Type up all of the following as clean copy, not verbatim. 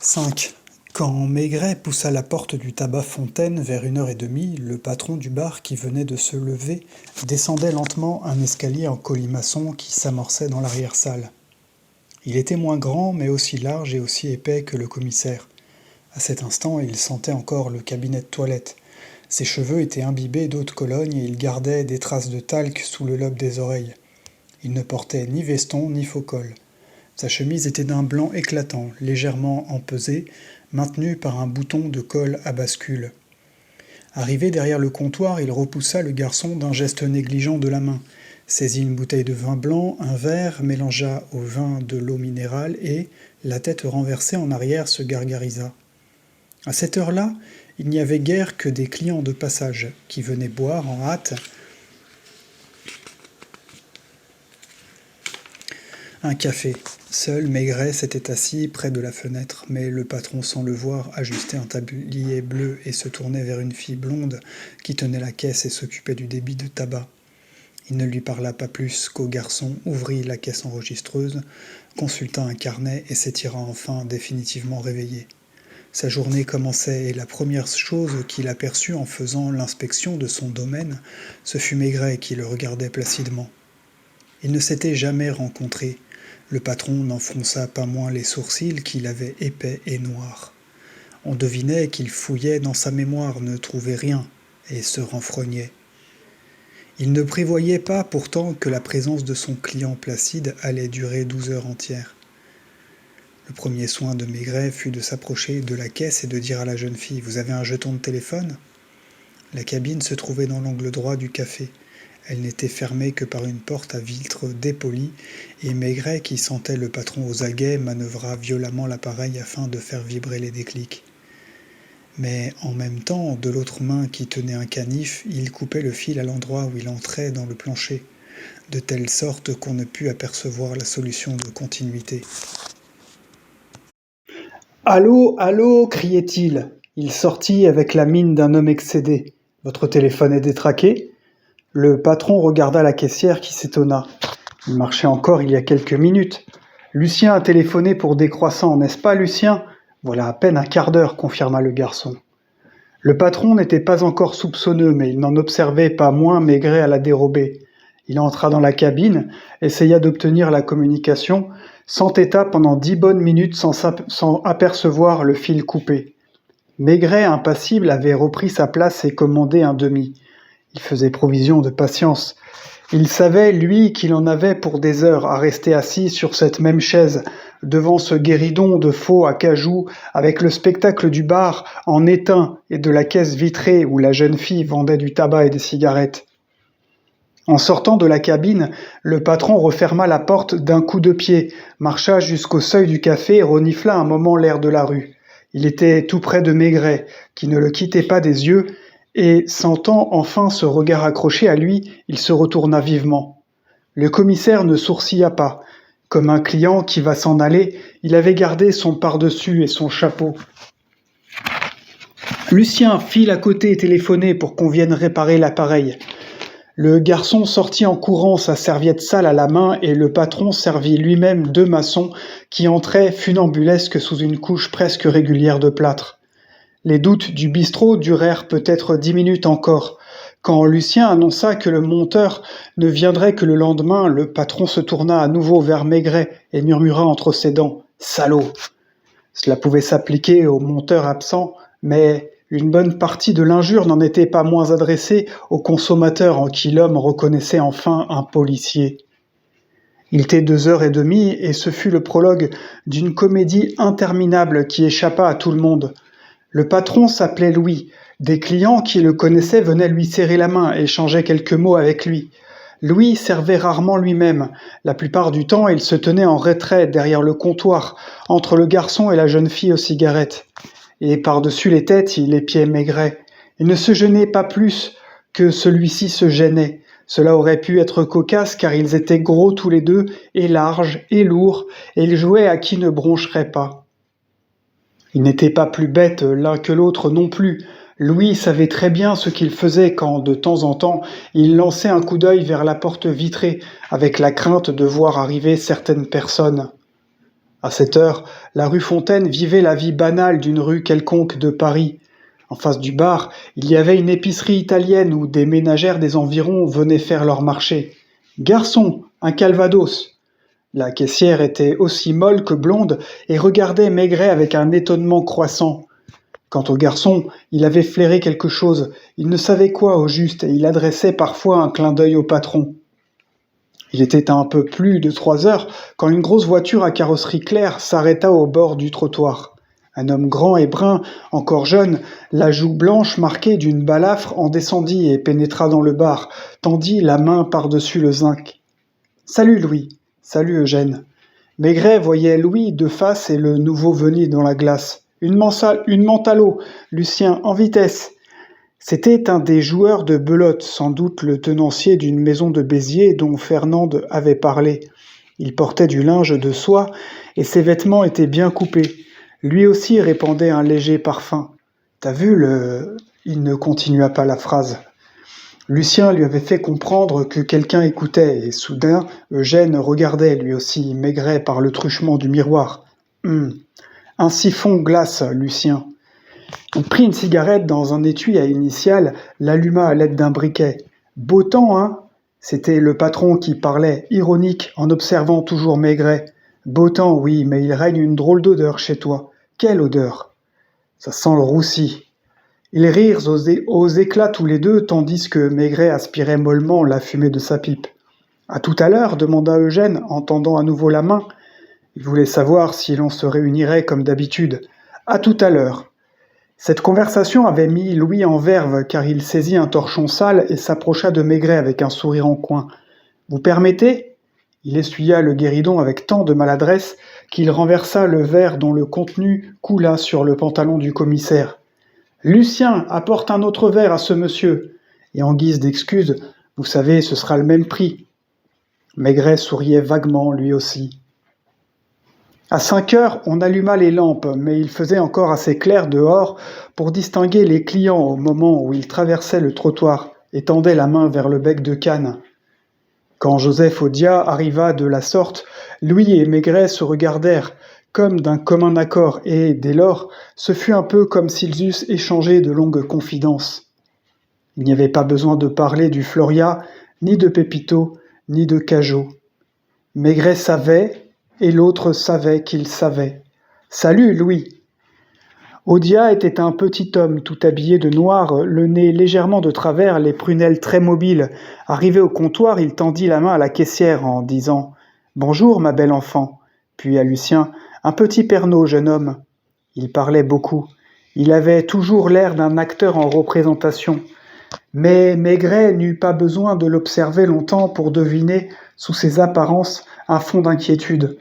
5. Quand Maigret poussa la porte du tabac Fontaine vers 1h30, le patron du bar, qui venait de se lever, descendait lentement un escalier en colimaçon qui s'amorçait dans l'arrière-salle. Il était moins grand, mais aussi large et aussi épais que le commissaire. À cet instant, il sentait encore le cabinet de toilette. Ses cheveux étaient imbibés d'eau de Cologne et il gardait des traces de talc sous le lobe des oreilles. Il ne portait ni veston ni faux col. Sa chemise était d'un blanc éclatant, légèrement empesée, maintenue par un bouton de col à bascule. Arrivé derrière le comptoir, il repoussa le garçon d'un geste négligent de la main, saisit une bouteille de vin blanc, un verre, mélangea au vin de l'eau minérale et, la tête renversée en arrière, se gargarisa. À cette heure-là, il n'y avait guère que des clients de passage, qui venaient boire en hâte un café. Seul Maigret s'était assis près de la fenêtre, mais le patron, sans le voir, ajustait un tablier bleu et se tournait vers une fille blonde qui tenait la caisse et s'occupait du débit de tabac. Il ne lui parla pas plus qu'au garçon, ouvrit la caisse enregistreuse, consulta un carnet et s'étira enfin définitivement réveillé. Sa journée commençait et la première chose qu'il aperçut en faisant l'inspection de son domaine, ce fut Maigret qui le regardait placidement. Ils ne s'étaient jamais rencontrés. Le patron n'en fronça pas moins les sourcils qu'il avait épais et noirs. On devinait qu'il fouillait dans sa mémoire, ne trouvait rien, et se renfrognait. Il ne prévoyait pas pourtant que la présence de son client placide allait durer 12 heures entières. Le premier soin de Maigret fut de s'approcher de la caisse et de dire à la jeune fille « Vous avez un jeton de téléphone ?» La cabine se trouvait dans l'angle droit du café. Elle n'était fermée que par une porte à vitre dépolie, et Maigret, qui sentait le patron aux aguets, manœuvra violemment l'appareil afin de faire vibrer les déclics. Mais en même temps, de l'autre main qui tenait un canif, il coupait le fil à l'endroit où il entrait dans le plancher, de telle sorte qu'on ne put apercevoir la solution de continuité. « Allô, allô » criait-il. Il sortit avec la mine d'un homme excédé. « Votre téléphone est détraqué ?» Le patron regarda la caissière qui s'étonna. Il marchait encore il y a quelques minutes. « Lucien a téléphoné pour décroissant, n'est-ce pas, Lucien ?» « Voilà à peine un quart d'heure, confirma le garçon. Le patron n'était pas encore soupçonneux, mais il n'en observait pas moins Maigret à la dérobée. Il entra dans la cabine, essaya d'obtenir la communication, s'entêta pendant 10 bonnes minutes sans apercevoir le fil coupé. Maigret, impassible, avait repris sa place et commandé un demi. Il faisait provision de patience. Il savait, lui, qu'il en avait pour des heures à rester assis sur cette même chaise, devant ce guéridon de faux acajou, avec le spectacle du bar en éteint et de la caisse vitrée où la jeune fille vendait du tabac et des cigarettes. En sortant de la cabine, le patron referma la porte d'un coup de pied, marcha jusqu'au seuil du café et renifla un moment l'air de la rue. Il était tout près de Maigret, qui ne le quittait pas des yeux, et, sentant enfin ce regard accroché à lui, il se retourna vivement. Le commissaire ne sourcilla pas. Comme un client qui va s'en aller, il avait gardé son pardessus et son chapeau. Lucien file à côté et téléphonait pour qu'on vienne réparer l'appareil. Le garçon sortit en courant, sa serviette sale à la main, et le patron servit lui-même 2 maçons qui entraient funambulesques sous une couche presque régulière de plâtre. Les doutes du bistrot durèrent peut-être 10 minutes encore. Quand Lucien annonça que le monteur ne viendrait que le lendemain, le patron se tourna à nouveau vers Maigret et murmura entre ses dents « Salaud !» Cela pouvait s'appliquer au monteur absent, mais une bonne partie de l'injure n'en était pas moins adressée au consommateur en qui l'homme reconnaissait enfin un policier. Il était 2h30 et ce fut le prologue d'une comédie interminable qui échappa à tout le monde. Le patron s'appelait Louis. Des clients qui le connaissaient venaient lui serrer la main et échangeaient quelques mots avec lui. Louis servait rarement lui-même. La plupart du temps, il se tenait en retrait derrière le comptoir, entre le garçon et la jeune fille aux cigarettes. Et par-dessus les têtes, il épiait Maigret. Il ne se gênait pas plus que celui-ci se gênait. Cela aurait pu être cocasse car ils étaient gros tous les deux, et larges, et lourds, et ils jouaient à qui ne broncherait pas. Ils n'étaient pas plus bêtes l'un que l'autre non plus. Louis savait très bien ce qu'il faisait quand, de temps en temps, il lançait un coup d'œil vers la porte vitrée, avec la crainte de voir arriver certaines personnes. À cette heure, la rue Fontaine vivait la vie banale d'une rue quelconque de Paris. En face du bar, il y avait une épicerie italienne où des ménagères des environs venaient faire leur marché. Garçon, un calvados. La caissière était aussi molle que blonde et regardait Maigret avec un étonnement croissant. Quant au garçon, il avait flairé quelque chose, il ne savait quoi au juste et il adressait parfois un clin d'œil au patron. Il était un peu plus de 3 heures quand une grosse voiture à carrosserie claire s'arrêta au bord du trottoir. Un homme grand et brun, encore jeune, la joue blanche marquée d'une balafre, en descendit et pénétra dans le bar, tendit la main par-dessus le zinc. « Salut Louis !»« Salut Eugène !» Maigret voyait Louis de face et le nouveau venu dans la glace. « Une menthe à l'eau, Lucien, en vitesse !» C'était un des joueurs de belote, sans doute le tenancier d'une maison de Béziers dont Fernande avait parlé. Il portait du linge de soie et ses vêtements étaient bien coupés. Lui aussi répandait un léger parfum. « T'as vu le... » Il ne continua pas la phrase. Lucien lui avait fait comprendre que quelqu'un écoutait, et soudain, Eugène regardait lui aussi, Maigret par le truchement du miroir. Un siphon glace, Lucien. Il prit une cigarette dans un étui à initiales, l'alluma à l'aide d'un briquet. « Beau temps, hein ?» C'était le patron qui parlait, ironique, en observant toujours Maigret. « Beau temps, oui, mais il règne une drôle d'odeur chez toi. Quelle odeur ?» « Ça sent le roussi. » Ils rirent aux éclats tous les deux, tandis que Maigret aspirait mollement la fumée de sa pipe. « À tout à l'heure » demanda Eugène, en tendant à nouveau la main. Il voulait savoir si l'on se réunirait comme d'habitude. « À tout à l'heure » Cette conversation avait mis Louis en verve, car il saisit un torchon sale et s'approcha de Maigret avec un sourire en coin. « Vous permettez ?» Il essuya le guéridon avec tant de maladresse qu'il renversa le verre dont le contenu coula sur le pantalon du commissaire. « Lucien, apporte un autre verre à ce monsieur. » Et en guise d'excuse, « Vous savez, ce sera le même prix. » Maigret souriait vaguement, lui aussi. À 5 heures, on alluma les lampes, mais il faisait encore assez clair dehors pour distinguer les clients au moment où ils traversaient le trottoir et tendaient la main vers le bec de canne. Quand Joseph Audiat arriva de la sorte, Louis et Maigret se regardèrent comme d'un commun accord et, dès lors, ce fut un peu comme s'ils eussent échangé de longues confidences. Il n'y avait pas besoin de parler du Floria, ni de Pépito, ni de Cajot. Maigret savait, et l'autre savait qu'il savait. « Salut, Louis !» Audiat était un petit homme tout habillé de noir, le nez légèrement de travers, les prunelles très mobiles. Arrivé au comptoir, il tendit la main à la caissière en disant « Bonjour, ma belle enfant !» Puis à Lucien « Un petit Pernod, jeune homme !» Il parlait beaucoup. Il avait toujours l'air d'un acteur en représentation. Mais Maigret n'eut pas besoin de l'observer longtemps pour deviner, sous ses apparences, un fond d'inquiétude.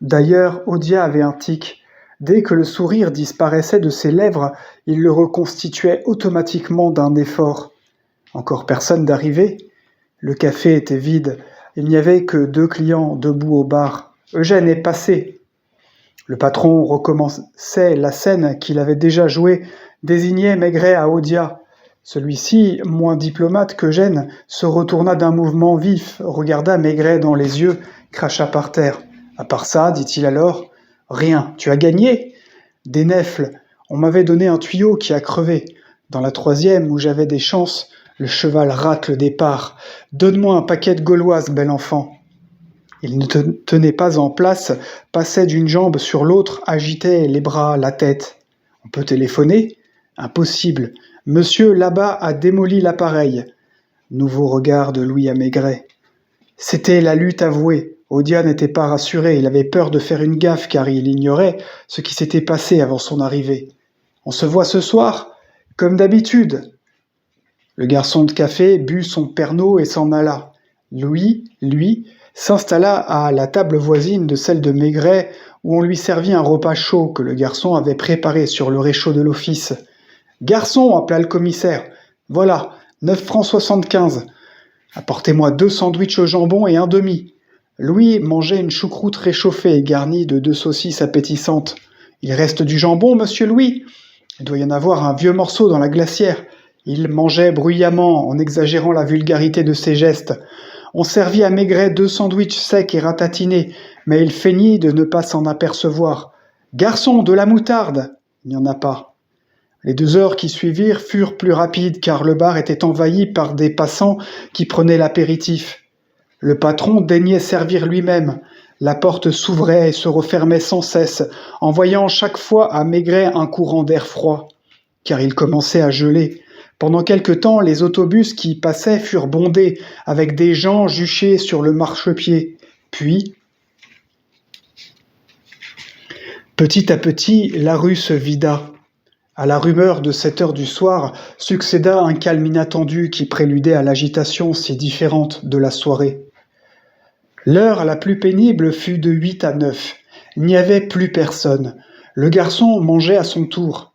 D'ailleurs, Audiat avait un tic. Dès que le sourire disparaissait de ses lèvres, il le reconstituait automatiquement d'un effort. Encore personne d'arrivé. Le café était vide. Il n'y avait que 2 clients debout au bar. Eugène est passé. Le patron recommençait la scène qu'il avait déjà jouée, désignait Maigret à Audiat. Celui-ci, moins diplomate qu'Eugène, se retourna d'un mouvement vif, regarda Maigret dans les yeux, cracha par terre. « À part ça, dit-il alors, rien, tu as gagné ?» Des nèfles, on m'avait donné un tuyau qui a crevé. Dans la 3e, où j'avais des chances, le cheval rate le départ. Donne-moi un paquet de gauloises, bel enfant. Il ne tenait pas en place, passait d'une jambe sur l'autre, agitait les bras, la tête. On peut téléphoner ? Impossible. Monsieur là-bas a démoli l'appareil. Nouveau regard de Louis à Maigret. C'était la lutte avouée. Audiat n'était pas rassuré, il avait peur de faire une gaffe car il ignorait ce qui s'était passé avant son arrivée. « On se voit ce soir ? Comme d'habitude !» Le garçon de café but son Pernod et s'en alla. Louis, lui, s'installa à la table voisine de celle de Maigret où on lui servit un repas chaud que le garçon avait préparé sur le réchaud de l'office. « Garçon !» appela le commissaire. « Voilà, 9 francs 75. Apportez-moi 2 sandwichs au jambon et un demi. » Louis mangeait une choucroute réchauffée garnie de 2 saucisses appétissantes. « Il reste du jambon, monsieur Louis ? Il doit y en avoir un vieux morceau dans la glacière. » Il mangeait bruyamment, en exagérant la vulgarité de ses gestes. On servit à Maigret 2 sandwichs secs et ratatinés, mais il feignit de ne pas s'en apercevoir. « Garçon, de la moutarde !» Il n'y en a pas. Les 2 heures qui suivirent furent plus rapides car le bar était envahi par des passants qui prenaient l'apéritif. Le patron daignait servir lui-même. La porte s'ouvrait et se refermait sans cesse, envoyant chaque fois à Maigret un courant d'air froid, car il commençait à geler. Pendant quelque temps, les autobus qui passaient furent bondés, avec des gens juchés sur le marchepied. Puis, petit à petit, la rue se vida. À la rumeur de 7 heures du soir succéda un calme inattendu qui préludait à l'agitation si différente de la soirée. L'heure la plus pénible fut de 8 à 9. Il n'y avait plus personne. Le garçon mangeait à son tour.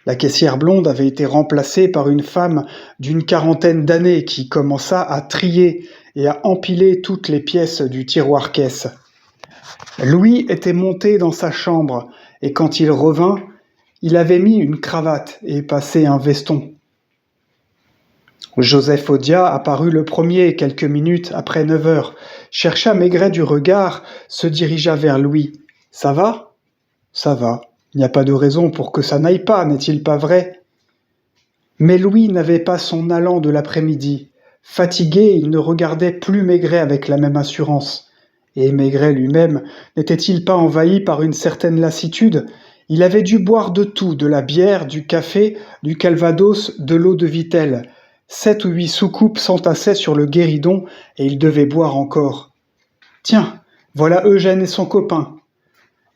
La caissière blonde avait été remplacée par une femme d'une 40aine d'années qui commença à trier et à empiler toutes les pièces du tiroir-caisse. Louis était monté dans sa chambre et quand il revint, il avait mis une cravate et passé un veston. Joseph Odia apparut le premier quelques minutes après 9 heures, chercha Maigret du regard, se dirigea vers Louis. « Ça va ? » ?»« Ça va. Il n'y a pas de raison pour que ça n'aille pas, n'est-il pas vrai ?» Mais Louis n'avait pas son allant de l'après-midi. Fatigué, il ne regardait plus Maigret avec la même assurance. Et Maigret lui-même n'était-il pas envahi par une certaine lassitude ? Il avait dû boire de tout, de la bière, du café, du calvados, de l'eau de Vittel. 7 ou 8 soucoupes s'entassaient sur le guéridon et il devait boire encore. Tiens, voilà Eugène et son copain.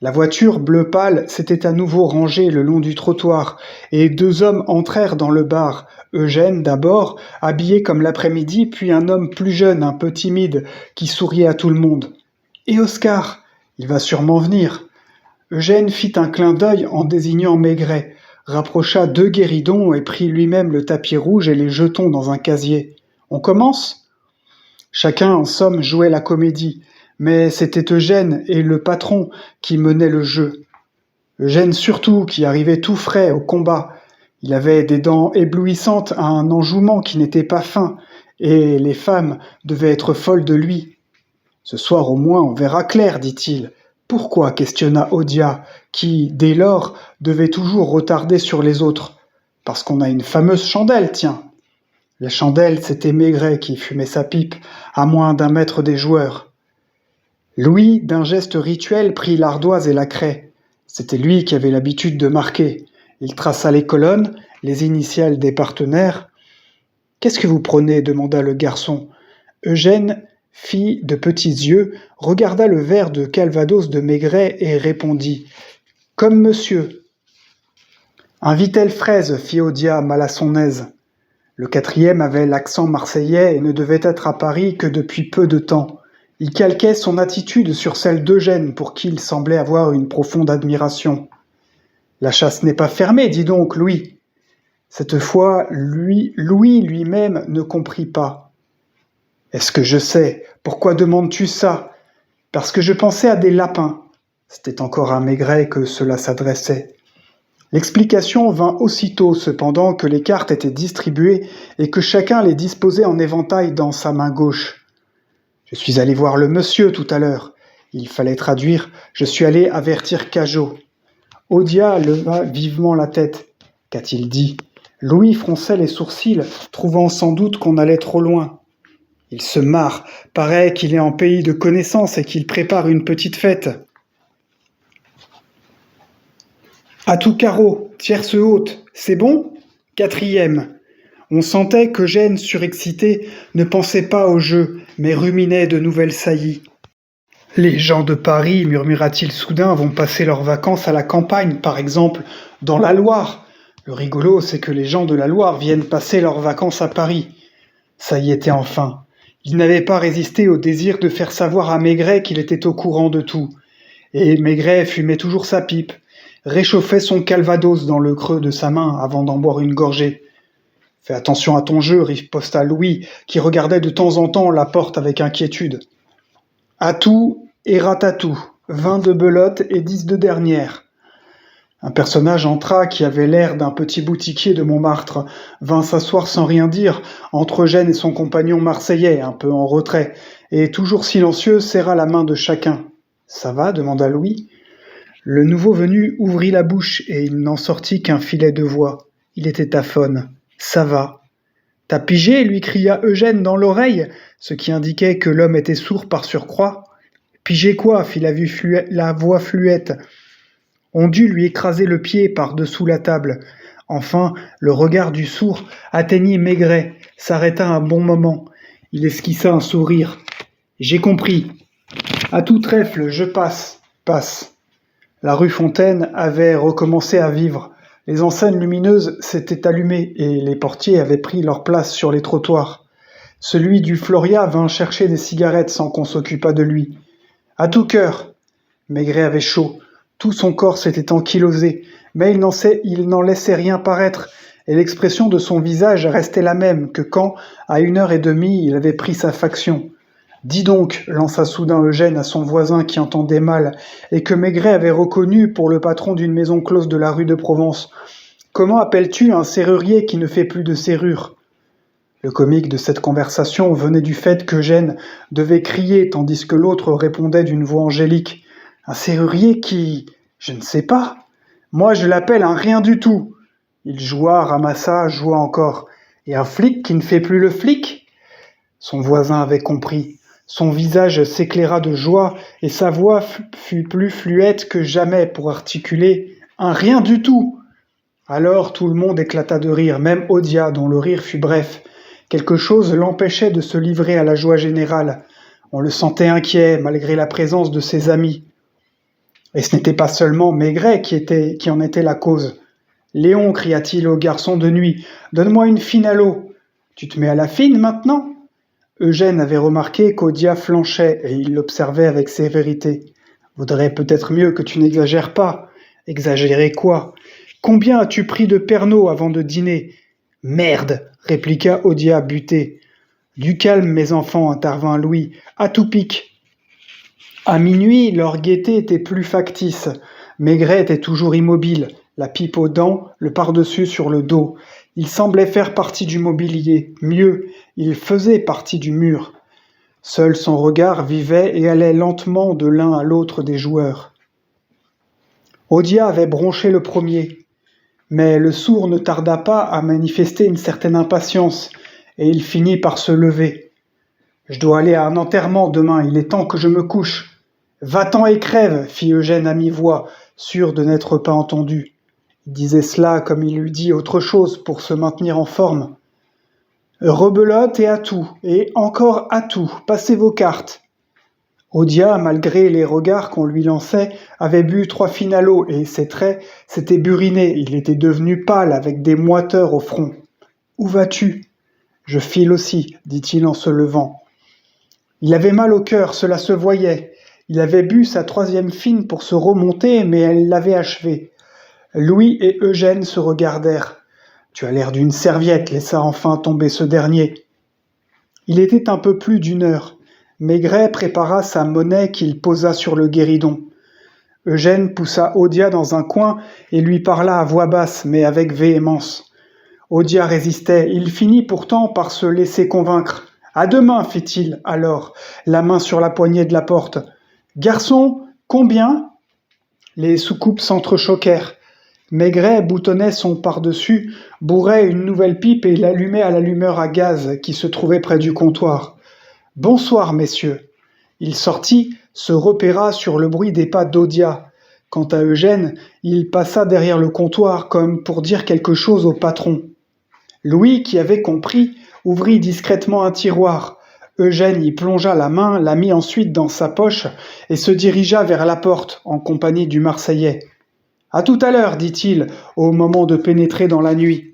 La voiture bleu pâle s'était à nouveau rangée le long du trottoir et 2 hommes entrèrent dans le bar. Eugène d'abord, habillé comme l'après-midi, puis un homme plus jeune, un peu timide, qui souriait à tout le monde. « Et Oscar ? Il va sûrement venir. » Eugène fit un clin d'œil en désignant Maigret, rapprocha 2 guéridons et prit lui-même le tapis rouge et les jetons dans un casier. « On commence ?» Chacun, en somme, jouait la comédie, mais c'était Eugène et le patron qui menaient le jeu. Eugène surtout, qui arrivait tout frais au combat. Il avait des dents éblouissantes à un enjouement qui n'était pas fin, et les femmes devaient être folles de lui. « Ce soir au moins on verra clair, dit-il. » « Pourquoi » questionna Odia, qui, dès lors, devait toujours retarder sur les autres. « Parce qu'on a une fameuse chandelle, tiens !» La chandelle, c'était Maigret qui fumait sa pipe, à moins d'1 mètre des joueurs. Louis, d'un geste rituel, prit l'ardoise et la craie. C'était lui qui avait l'habitude de marquer. Il traça les colonnes, les initiales des partenaires. « Qu'est-ce que vous prenez » demanda le garçon. Eugène fit de petits yeux, regarda le verre de calvados de Maigret et répondit « Comme monsieur !»« Un Vittel fraise » fit Odia mal à son aise. Le 4e avait l'accent marseillais et ne devait être à Paris que depuis peu de temps. Il calquait son attitude sur celle d'Eugène pour qui il semblait avoir une profonde admiration. « La chasse n'est pas fermée, dis donc, Louis !» Cette fois, Louis lui-même ne comprit pas. « Est-ce que je sais ? Pourquoi demandes-tu ça ? » ?»« Parce que je pensais à des lapins. » C'était encore à Maigret que cela s'adressait. L'explication vint aussitôt cependant que les cartes étaient distribuées et que chacun les disposait en éventail dans sa main gauche. « Je suis allé voir le monsieur tout à l'heure. » Il fallait traduire « Je suis allé avertir Cajot. » Odia leva vivement la tête. « Qu'a-t-il dit ?» Louis fronçait les sourcils, trouvant sans doute qu'on allait trop loin. Il se marre, paraît qu'il est en pays de connaissance et qu'il prépare une petite fête. À tout carreau, tierce haute, c'est bon ? 4e. On sentait qu'Eugène, surexcité, ne pensait pas au jeu, mais ruminait de nouvelles saillies. Les gens de Paris, murmura-t-il soudain, vont passer leurs vacances à la campagne, par exemple, dans la Loire. Le rigolo, c'est que les gens de la Loire viennent passer leurs vacances à Paris. Ça y était enfin. Il n'avait pas résisté au désir de faire savoir à Maigret qu'il était au courant de tout. Et Maigret fumait toujours sa pipe, réchauffait son calvados dans le creux de sa main avant d'en boire une gorgée. « Fais attention à ton jeu » riposta Louis, qui regardait de temps en temps la porte avec inquiétude. Atout et ratatou, 20 de belote et 10 de dernière. Un personnage entra qui avait l'air d'un petit boutiquier de Montmartre, vint s'asseoir sans rien dire, entre Eugène et son compagnon marseillais, un peu en retrait, et toujours silencieux, serra la main de chacun. Ça va demanda Louis. Le nouveau venu ouvrit la bouche et il n'en sortit qu'un filet de voix. Il était aphone. Ça va. T'as pigé lui cria Eugène dans l'oreille, ce qui indiquait que l'homme était sourd par surcroît. Pigé quoi fit la voix fluette. On dut lui écraser le pied par-dessous la table. Enfin, le regard du sourd atteignit Maigret, s'arrêta un bon moment. Il esquissa un sourire. J'ai compris. À tout trèfle, je passe. Passe. La rue Fontaine avait recommencé à vivre. Les enseignes lumineuses s'étaient allumées et les portiers avaient pris leur place sur les trottoirs. Celui du Floria vint chercher des cigarettes sans qu'on s'occupât de lui. À tout cœur. Maigret avait chaud. Tout son corps s'était ankylosé, mais il n'en laissait rien paraître, et l'expression de son visage restait la même que quand, à 1h30, il avait pris sa faction. Dis donc, lança soudain Eugène à son voisin qui entendait mal, et que Maigret avait reconnu pour le patron d'une maison close de la rue de Provence. Comment appelles-tu un serrurier qui ne fait plus de serrures ? Le comique de cette conversation venait du fait qu'Eugène devait crier tandis que l'autre répondait d'une voix angélique. Un serrurier qui... je ne sais pas. Moi je l'appelle un rien du tout. Il joua, ramassa, joua encore. Et un flic qui ne fait plus le flic ? Son voisin avait compris. Son visage s'éclaira de joie et sa voix fut plus fluette que jamais pour articuler « un rien du tout ». Alors tout le monde éclata de rire, même Odia dont le rire fut bref. Quelque chose l'empêchait de se livrer à la joie générale. On le sentait inquiet malgré la présence de ses amis. Et ce n'était pas seulement Maigret qui en était la cause. « Léon, cria-t-il au garçon de nuit, donne-moi une fine à l'eau. Tu te mets à la fine maintenant ?» Eugène avait remarqué qu'Odia flanchait et il l'observait avec sévérité. « Vaudrait peut-être mieux que tu n'exagères pas. » « Exagérer quoi ? Combien as-tu pris de Pernod avant de dîner ? » ?»« Merde !» répliqua Odia buté. « Du calme, mes enfants, intervint Louis. À tout pic. » À minuit, leur gaieté était plus factice. Maigret était toujours immobile, la pipe aux dents, le pardessus sur le dos. Il semblait faire partie du mobilier. Mieux, il faisait partie du mur. Seul son regard vivait et allait lentement de l'un à l'autre des joueurs. Odia avait bronché le premier, mais le sourd ne tarda pas à manifester une certaine impatience, et il finit par se lever. « Je dois aller à un enterrement demain, il est temps que je me couche. »« Va-t'en et crève !» fit Eugène à mi-voix, sûr de n'être pas entendu. Il disait cela comme il eût dit autre chose pour se maintenir en forme. « Rebelote et atout, et encore atout, passez vos cartes. » Odia, malgré les regards qu'on lui lançait, avait bu 3 fines à l'eau et ses traits s'étaient burinés. Il était devenu pâle avec des moiteurs au front. « Où vas-tu ?»« Je file aussi, dit-il en se levant. Il avait mal au cœur, cela se voyait. Il avait bu sa 3e fine pour se remonter, mais elle l'avait achevé. Louis et Eugène se regardèrent. « Tu as l'air d'une serviette, laissa enfin tomber ce dernier. » Il était un peu plus d'1 heure. Maigret prépara sa monnaie qu'il posa sur le guéridon. Eugène poussa Odia dans un coin et lui parla à voix basse, mais avec véhémence. Odia résistait, il finit pourtant par se laisser convaincre. « À demain, fit-il alors, la main sur la poignée de la porte. « Garçon, combien ?» Les soucoupes s'entrechoquèrent. Maigret boutonnait son pardessus, bourrait une nouvelle pipe et l'allumait à l'allumeur à gaz qui se trouvait près du comptoir. « Bonsoir, messieurs. » Il sortit, se repéra sur le bruit des pas d'Odia. Quant à Eugène, il passa derrière le comptoir comme pour dire quelque chose au patron. Louis, qui avait compris, ouvrit discrètement un tiroir. Eugène y plongea la main, la mit ensuite dans sa poche et se dirigea vers la porte en compagnie du Marseillais. « À tout à l'heure, dit-il, au moment de pénétrer dans la nuit. »